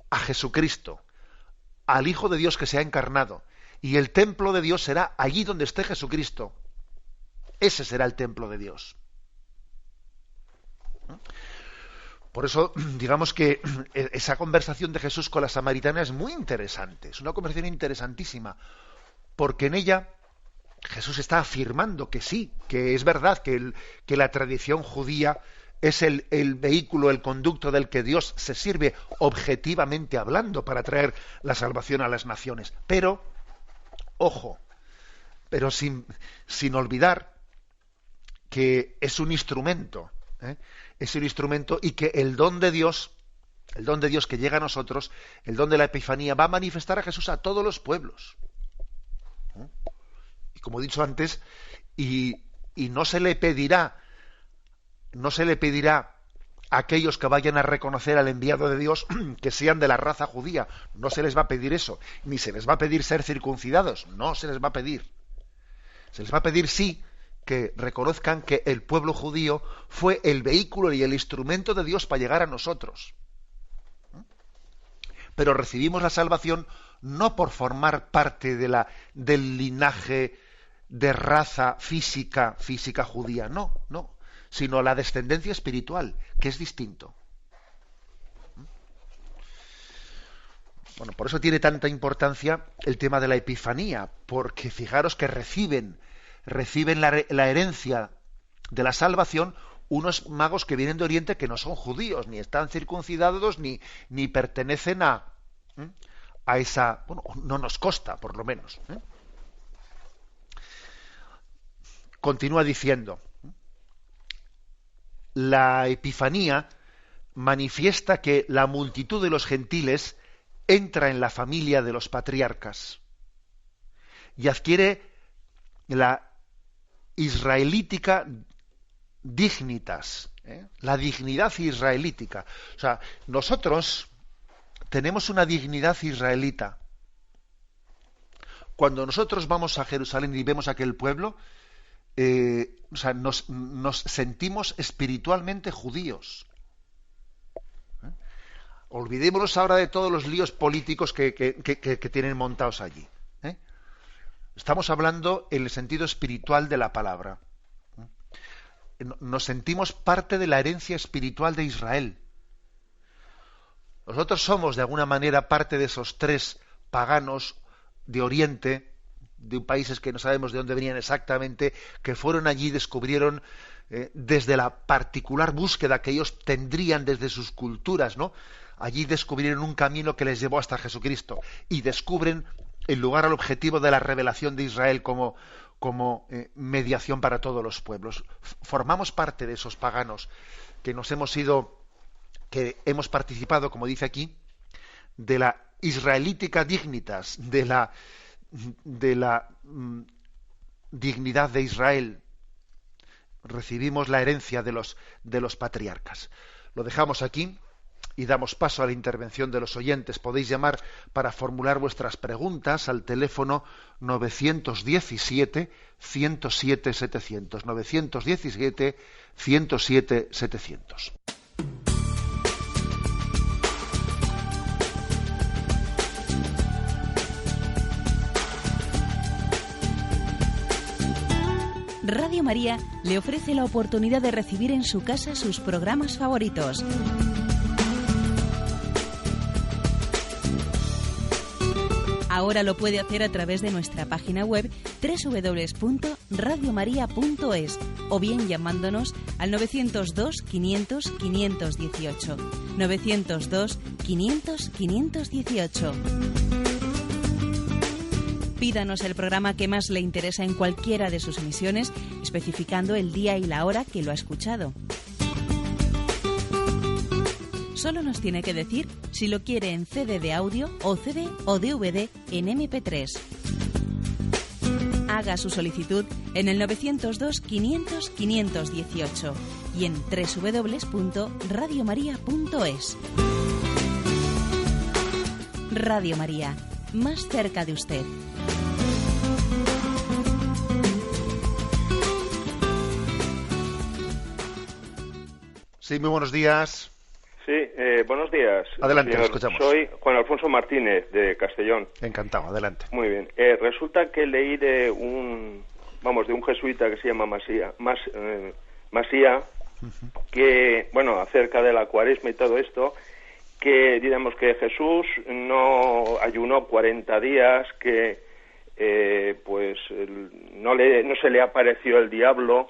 a Jesucristo, al Hijo de Dios que se ha encarnado. Y el templo de Dios será allí donde esté Jesucristo. Ese será el templo de Dios. Por eso, digamos que esa conversación de Jesús con la samaritana es muy interesante. Es una conversación interesantísima, porque en ella Jesús está afirmando que sí, que es verdad que la tradición judía es el vehículo, el conducto del que Dios se sirve objetivamente hablando para traer la salvación a las naciones. Pero, ojo, pero sin olvidar que es un instrumento, es un instrumento, y que el don de Dios que llega a nosotros, el don de la Epifanía, va a manifestar a Jesús a todos los pueblos. Y como he dicho antes, y no se le pedirá a aquellos que vayan a reconocer al enviado de Dios que sean de la raza judía. No se les va a pedir eso, ni se les va a pedir ser circuncidados, no se les va a pedir. Se les va a pedir sí que reconozcan que el pueblo judío fue el vehículo y el instrumento de Dios para llegar a nosotros. Pero recibimos la salvación no por formar parte del linaje de raza física judía, no, sino la descendencia espiritual, que es distinto. Bueno, por eso tiene tanta importancia el tema de la Epifanía, porque fijaros que reciben la herencia de la salvación unos magos que vienen de Oriente que no son judíos, ni están circuncidados, ni pertenecen a esa... Bueno, no nos consta, por lo menos. Continúa diciendo, la Epifanía manifiesta que la multitud de los gentiles entra en la familia de los patriarcas y adquiere la israelítica dignitas, la dignidad israelítica. O sea, nosotros tenemos una dignidad israelita. Cuando nosotros vamos a Jerusalén y vemos aquel pueblo, o sea, nos sentimos espiritualmente judíos. Olvidémonos ahora de todos los líos políticos que tienen montados allí. Estamos hablando en el sentido espiritual de la palabra. Nos sentimos parte de la herencia espiritual de Israel. Nosotros somos de alguna manera parte de esos tres paganos de Oriente, de países que no sabemos de dónde venían exactamente, que fueron allí y descubrieron desde la particular búsqueda que ellos tendrían desde sus culturas, ¿no? Allí descubrieron un camino que les llevó hasta Jesucristo y descubren el lugar al objetivo de la revelación de Israel como mediación para todos los pueblos. Formamos parte de esos paganos que hemos participado, como dice aquí, de la israelítica dignitas, de la dignidad de Israel. Recibimos la herencia de los patriarcas. Lo dejamos aquí y damos paso a la intervención de los oyentes. Podéis llamar para formular vuestras preguntas al teléfono 917-107-700. 917-107-700. Radio María le ofrece la oportunidad de recibir en su casa sus programas favoritos. Ahora lo puede hacer a través de nuestra página web www.radiomaria.es o bien llamándonos al 902 500 518. 902 500 518. Pídanos el programa que más le interesa en cualquiera de sus emisiones, especificando el día y la hora que lo ha escuchado. Solo nos tiene que decir si lo quiere en CD de audio o CD o DVD en MP3. haga su solicitud en el 902 500 518 y en www.radiomaria.es. Radio María, más cerca de usted. Sí, muy buenos días. Sí, buenos días. Adelante, señor. lo escuchamos. Soy Juan Alfonso Martínez, de Castellón. Encantado, adelante. Muy bien. Resulta que leí de un jesuita que se llama Masía, que, acerca de la Cuaresma y todo esto, que digamos que Jesús no ayunó 40 días, que no se le apareció el diablo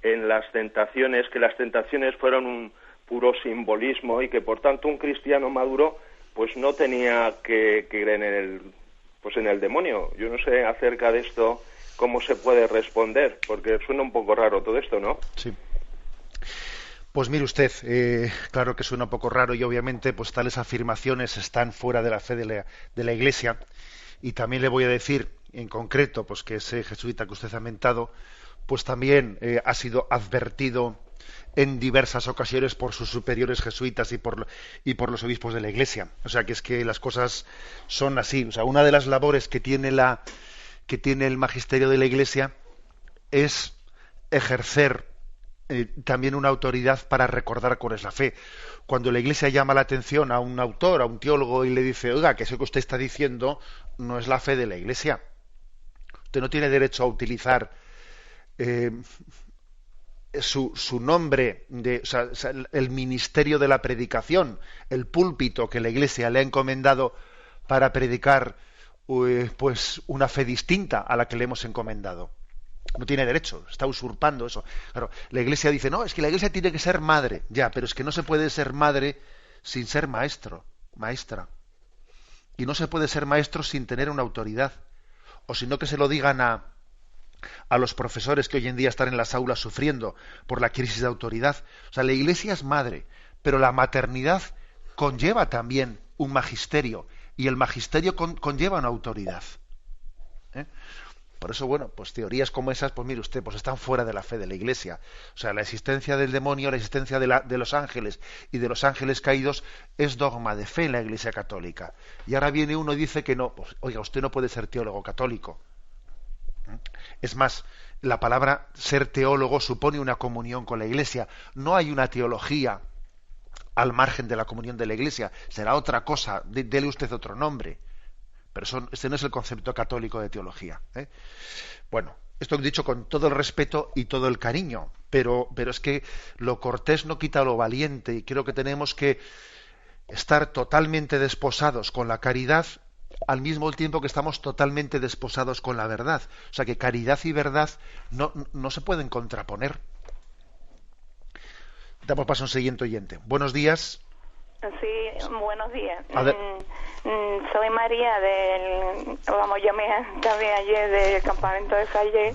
en las tentaciones, que las tentaciones fueron un puro simbolismo y que por tanto un cristiano maduro pues no tenía que creer en el demonio. Yo no sé acerca de esto cómo se puede responder, porque suena un poco raro todo esto, ¿no? Sí. Pues mire usted, claro que suena un poco raro y obviamente pues tales afirmaciones están fuera de la fe de la Iglesia, y también le voy a decir en concreto pues que ese jesuita que usted ha mentado pues también ha sido advertido en diversas ocasiones por sus superiores jesuitas y por los obispos de la Iglesia. O sea que es que las cosas son así. O sea, una de las labores que tiene el magisterio de la Iglesia es ejercer también una autoridad para recordar cuál es la fe. Cuando la Iglesia llama la atención a un autor, a un teólogo, y le dice, oiga, que eso que usted está diciendo no es la fe de la Iglesia. Usted no tiene derecho a utilizar su nombre, el ministerio de la predicación, el púlpito que la Iglesia le ha encomendado para predicar pues una fe distinta a la que le hemos encomendado. No tiene derecho, está usurpando eso. Claro, la Iglesia dice, no, es que la Iglesia tiene que ser madre. Ya, pero es que no se puede ser madre sin ser maestra. Y no se puede ser maestro sin tener una autoridad. O sino que se lo digan a los profesores que hoy en día están en las aulas sufriendo por la crisis de autoridad. O sea, la Iglesia es madre, pero la maternidad conlleva también un magisterio, y el magisterio conlleva una autoridad. Por eso, pues teorías como esas, pues mire usted, pues están fuera de la fe de la Iglesia. O sea, la existencia del demonio, la existencia de los ángeles y de los ángeles caídos es dogma de fe en la Iglesia católica. Y ahora viene uno y dice que no, pues oiga, usted no puede ser teólogo católico. Es más, la palabra ser teólogo supone una comunión con la Iglesia. No hay una teología al margen de la comunión de la Iglesia. Será otra cosa, dele usted otro nombre. Pero este no es el concepto católico de teología. Bueno, esto he dicho con todo el respeto y todo el cariño, pero es que lo cortés no quita lo valiente, y creo que tenemos que estar totalmente desposados con la caridad al mismo tiempo que estamos totalmente desposados con la verdad. O sea que caridad y verdad no se pueden contraponer. Damos paso a un siguiente oyente. Buenos días. Sí, buenos días. Soy María llamé también ayer del campamento de Salle.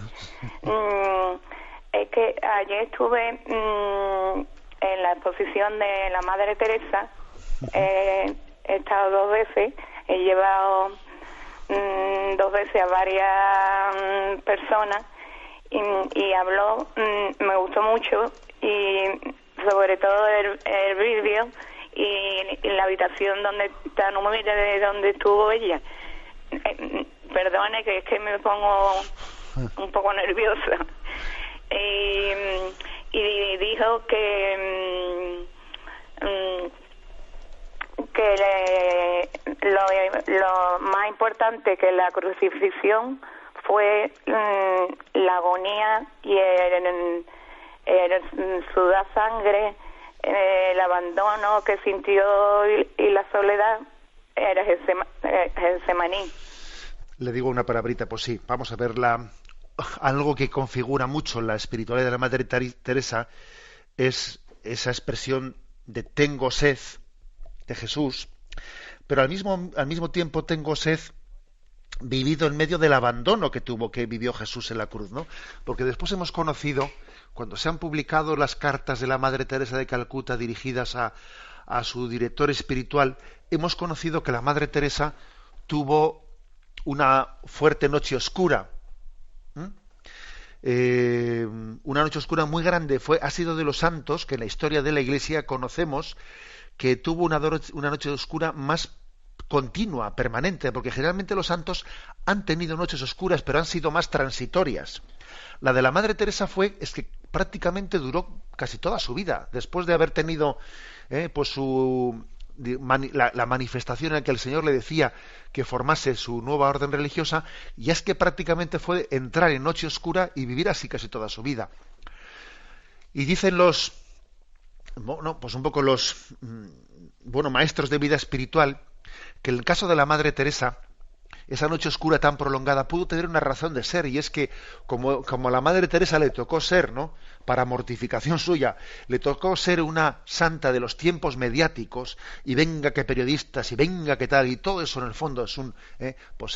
Es que ayer estuve en la exposición de la Madre Teresa. He estado 2 veces. He llevado 2 veces a varias personas y habló, me gustó mucho, y sobre todo el vídeo y la habitación donde está, no me de donde estuvo ella. Perdone que es que me pongo un poco nerviosa. Y dijo que lo más importante que la crucifixión fue la agonía y el sudar sangre, el abandono que sintió y la soledad era Getsemaní. Le digo una palabrita, pues sí, vamos a ver algo que configura mucho la espiritualidad de la Madre Teresa es esa expresión de tengo sed de Jesús, pero al mismo tiempo tengo sed vivido en medio del abandono que vivió Jesús en la cruz, ¿no? Porque después hemos conocido, cuando se han publicado las cartas de la Madre Teresa de Calcuta dirigidas a su director espiritual, hemos conocido que la Madre Teresa tuvo una fuerte noche oscura, una noche oscura muy grande. Ha sido de los santos que en la historia de la Iglesia conocemos que tuvo una noche oscura más continua, permanente, porque generalmente los santos han tenido noches oscuras, pero han sido más transitorias. La de la Madre Teresa es que prácticamente duró casi toda su vida, después de haber tenido pues la manifestación en la que el Señor le decía que formase su nueva orden religiosa, y es que prácticamente fue entrar en noche oscura y vivir así casi toda su vida. Y dicen pues un poco los maestros de vida espiritual, que en el caso de la Madre Teresa, esa noche oscura tan prolongada pudo tener una razón de ser, y es que como a la Madre Teresa le tocó ser, ¿no?, para mortificación suya, le tocó ser una santa de los tiempos mediáticos, y venga que periodistas, y venga que tal, y todo eso en el fondo es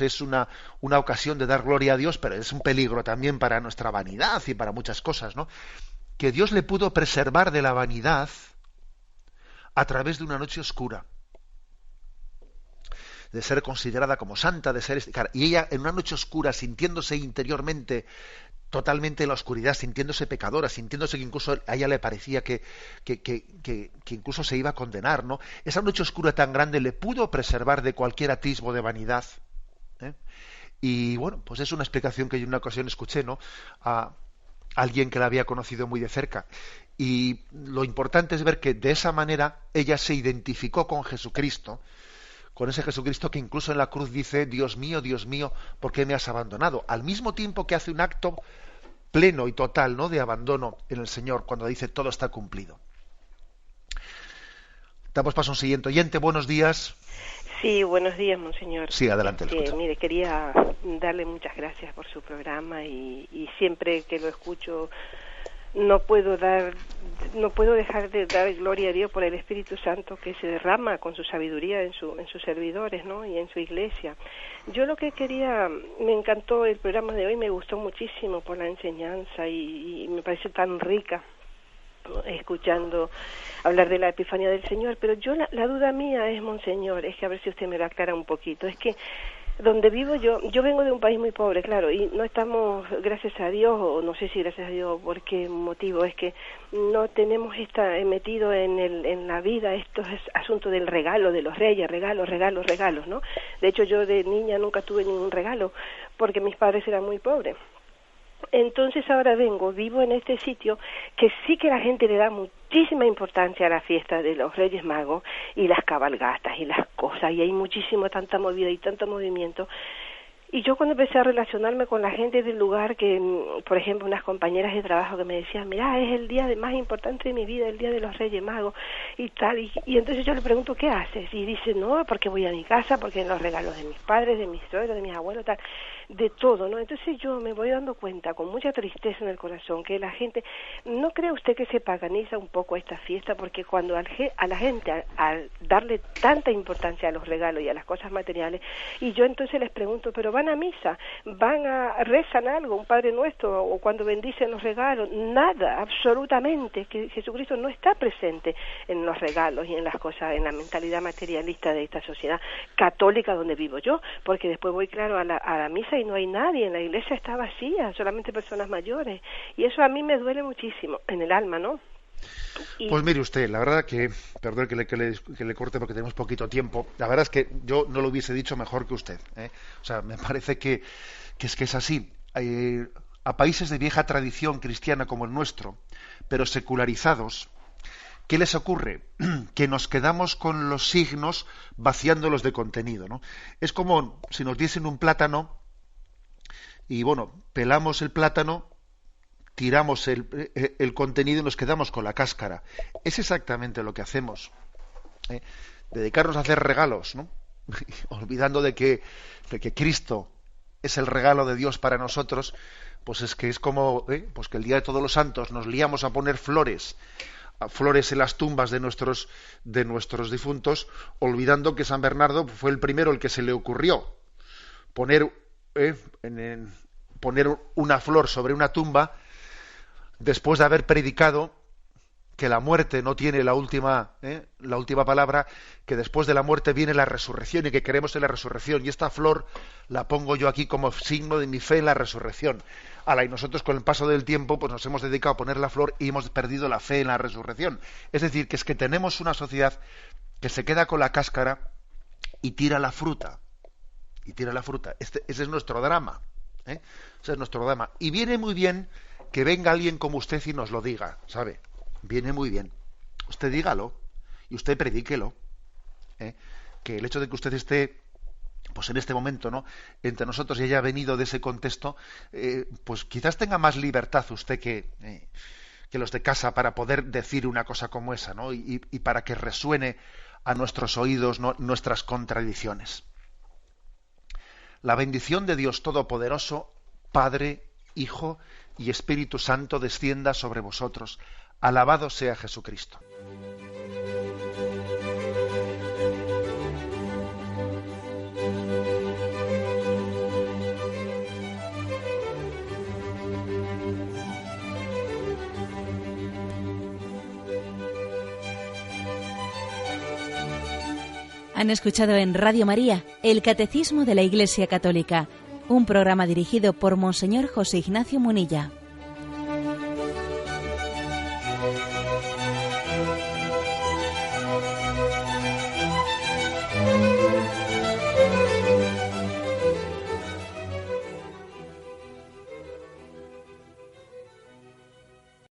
es una ocasión de dar gloria a Dios, pero es un peligro también para nuestra vanidad y para muchas cosas, ¿no? Que Dios le pudo preservar de la vanidad a través de una noche oscura, de ser considerada como santa, y ella en una noche oscura, sintiéndose interiormente totalmente en la oscuridad, sintiéndose pecadora, sintiéndose que incluso a ella le parecía que incluso se iba a condenar, ¿no? Esa noche oscura tan grande le pudo preservar de cualquier atisbo de vanidad, ¿eh? Y bueno, pues es una explicación que yo en una ocasión escuché, ¿no?, a alguien que la había conocido muy de cerca. Y lo importante es ver que de esa manera ella se identificó con Jesucristo, con ese Jesucristo que incluso en la cruz dice: Dios mío, ¿por qué me has abandonado? Al mismo tiempo que hace un acto pleno y total, ¿no?, de abandono en el Señor, cuando dice: todo está cumplido. Damos paso a un siguiente oyente. Buenos días. Sí, buenos días, monseñor. Sí, adelante. Mire, quería darle muchas gracias por su programa, y siempre que lo escucho no puedo dejar de dar gloria a Dios por el Espíritu Santo que se derrama con su sabiduría en sus servidores, ¿no?, y en su iglesia. Yo lo que me encantó el programa de hoy, me gustó muchísimo por la enseñanza, y me parece tan rica escuchando hablar de la Epifanía del Señor. Pero yo la duda mía es, monseñor, es que a ver si usted me lo aclara un poquito, es que donde vivo yo vengo de un país muy pobre, claro, y no estamos, gracias a Dios, o no sé si gracias a Dios, por qué motivo, es que no tenemos metido en la vida estos asuntos del regalo, de los reyes, regalos, ¿no? De hecho, yo de niña nunca tuve ningún regalo, porque mis padres eran muy pobres. Entonces ahora vivo en este sitio que sí que la gente le da muchísima importancia a la fiesta de los Reyes Magos y las cabalgatas y las cosas, y hay tanta movida y tanto movimiento. Y yo cuando empecé a relacionarme con la gente del lugar, que por ejemplo unas compañeras de trabajo que me decían: mira, es el día más importante de mi vida, el día de los Reyes Magos y tal, y entonces yo le pregunto: ¿qué haces? Y dice: no, porque voy a mi casa, porque en los regalos de mis padres, de mis suegros, de mis abuelos, tal, de todo, ¿no? Entonces yo me voy dando cuenta con mucha tristeza en el corazón que la gente, ¿no cree usted que se paganiza un poco esta fiesta? Porque cuando a la gente, al darle tanta importancia a los regalos y a las cosas materiales, y yo entonces les pregunto: pero van a misa, rezan algo, un Padre Nuestro, o cuando bendicen los regalos, nada, absolutamente, que Jesucristo no está presente en los regalos y en las cosas, en la mentalidad materialista de esta sociedad católica donde vivo yo, porque después voy, claro, a la misa y no hay nadie, en la iglesia está vacía, solamente personas mayores, y eso a mí me duele muchísimo, en el alma, ¿no? Pues mire usted, la verdad que, perdón que le corte porque tenemos poquito tiempo, la verdad es que yo no lo hubiese dicho mejor que usted, ¿eh? O sea, me parece que es así. A países de vieja tradición cristiana como el nuestro, pero secularizados, ¿qué les ocurre? Que nos quedamos con los signos vaciándolos de contenido, ¿no? Es como si nos diesen un plátano y, bueno, pelamos el plátano, tiramos el contenido y nos quedamos con la cáscara. Es exactamente lo que hacemos. Dedicarnos a hacer regalos, ¿no? Olvidando de que Cristo es el regalo de Dios para nosotros, pues es que es como pues que el día de Todos los Santos nos liamos a poner flores en las tumbas de nuestros difuntos, olvidando que San Bernardo fue el primero el que se le ocurrió poner una flor sobre una tumba, después de haber predicado que la muerte no tiene la última palabra, que después de la muerte viene la resurrección y que creemos en la resurrección. Y esta flor la pongo yo aquí como signo de mi fe en la resurrección. Y nosotros con el paso del tiempo pues nos hemos dedicado a poner la flor y hemos perdido la fe en la resurrección. Es decir, que es que tenemos una sociedad que se queda con la cáscara y tira la fruta. Ese es nuestro drama. Ese es nuestro drama. Y viene muy bien que venga alguien como usted y nos lo diga, ¿sabe? Viene muy bien. Usted dígalo y usted predíquelo. Que el hecho de que usted esté pues en este momento, ¿no?, entre nosotros y haya venido de ese contexto, pues quizás tenga más libertad usted que los de casa para poder decir una cosa como esa, ¿no? Y para que resuene a nuestros oídos, ¿no?, nuestras contradicciones. La bendición de Dios Todopoderoso, Padre, Hijo y Espíritu Santo descienda sobre vosotros. Alabado sea Jesucristo. Han escuchado en Radio María el Catecismo de la Iglesia Católica, un programa dirigido por Monseñor José Ignacio Munilla.